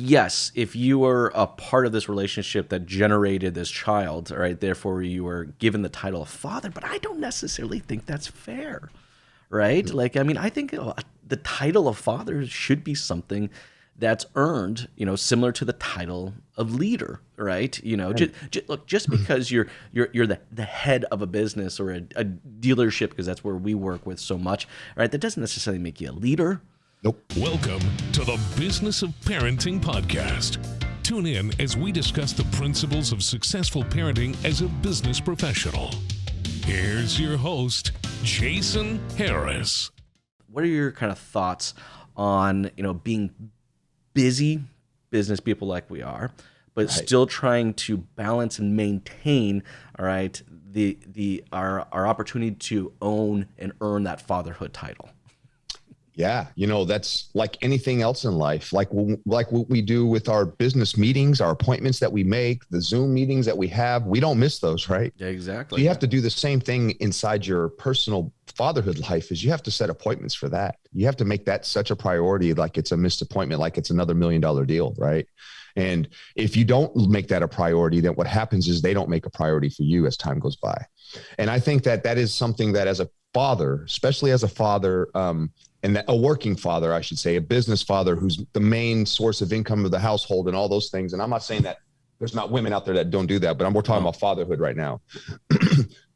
yes, if you were a part of this relationship that generated this child, all right, therefore you were given the title of father, but I don't necessarily think that's fair, right? Like, I mean, I think the title of father should be something that's earned, similar to the title of leader, right? Look, just because you're the head of a business or a dealership, because that's where we work with so much, right? That doesn't necessarily make you a leader. Nope. Welcome to the Business of Parenting podcast. Tune in as we discuss the principles of successful parenting as a business professional. Here's your host, Jason Harris. What are your kind of thoughts on, being busy business people like we are, but still trying to balance and maintain, all right, our opportunity to own and earn that fatherhood title? Yeah, that's like anything else in life, like what we do with our business meetings, our appointments that we make, the Zoom meetings that we have, we don't miss those, right? Yeah, exactly. So you have to do the same thing inside your personal fatherhood life. Is you have to set appointments for that. You have to make that such a priority, like it's a missed appointment, like it's another $1 million deal, right? And if you don't make that a priority, then what happens is they don't make a priority for you as time goes by. And I think that is something that as a father, especially as a father, and a working father, I should say, a business father who's the main source of income of the household and all those things. And I'm not saying that there's not women out there that don't do that, but we're talking about fatherhood right now.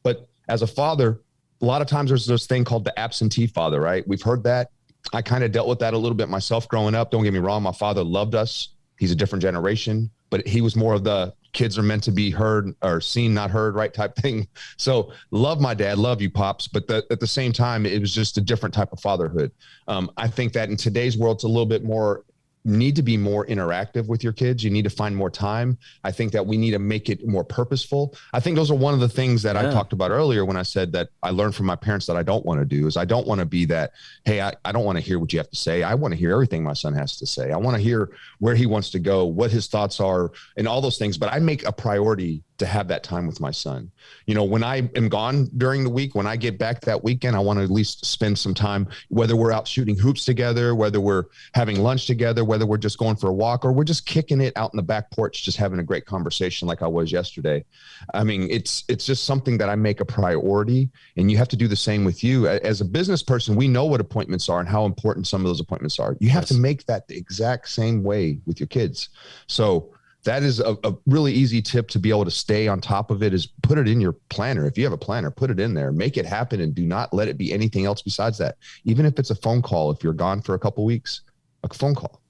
But as a father, a lot of times there's this thing called the absentee father, right? We've heard that. I kind of dealt with that a little bit myself growing up. Don't get me wrong. My father loved us. He's a different generation, but he was more of the kids are meant to be heard or seen, not heard, right type thing. So love my dad, love you, Pops. But at the same time, it was just a different type of fatherhood. I think that in today's world, it's a little bit more, need to be more interactive with your kids. You need to find more time. I think that we need to make it more purposeful. I think those are one of the things that I talked about earlier when I said that I learned from my parents that I don't want to do is I don't want to be that, hey, I don't want to hear what you have to say. I want to hear everything my son has to say. I want to hear where he wants to go, what his thoughts are and all those things. But I make a priority to have that time with my son. When I am gone during the week, when I get back that weekend, I want to at least spend some time, whether we're out shooting hoops together, whether we're having lunch together, whether we're just going for a walk, or we're just kicking it out in the back porch, just having a great conversation like I was yesterday. I mean, it's just something that I make a priority, and you have to do the same with you. As a business person, we know what appointments are and how important some of those appointments are. You have to make that the exact same way with your kids. So that is a really easy tip to be able to stay on top of it is put it in your planner. If you have a planner, put it in there, make it happen, and do not let it be anything else besides that. Even if it's a phone call, if you're gone for a couple of weeks, a phone call.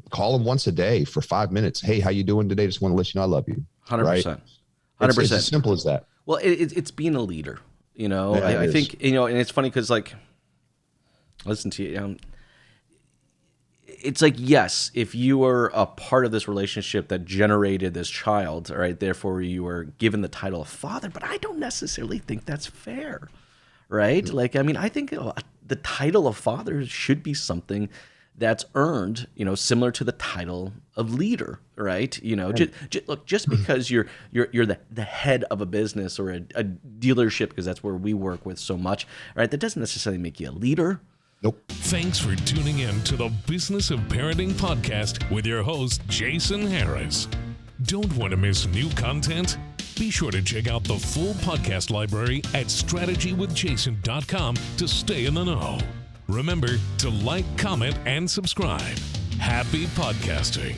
Call them once a day for 5 minutes. Hey, how you doing today? Just want to let you know I love you. 100%. Right? 100%. It's as simple as that. Well, it's being a leader, Yeah, I think, and it's funny because, like, listen to you, it's like, yes, if you were a part of this relationship that generated this child, all right, therefore you were given the title of father, but I don't necessarily think that's fair, right? Like, I mean, I think the title of father should be something that's earned, similar to the title of leader, right? Look, just because you're the head of a business or a dealership, because that's where we work with so much, right? That doesn't necessarily make you a leader. Nope. Thanks for tuning in to the Business of Parenting podcast with your host, Jason Harris. Don't want to miss new content? Be sure to check out the full podcast library at strategywithjason.com to stay in the know. Remember to like, comment, and subscribe. Happy podcasting.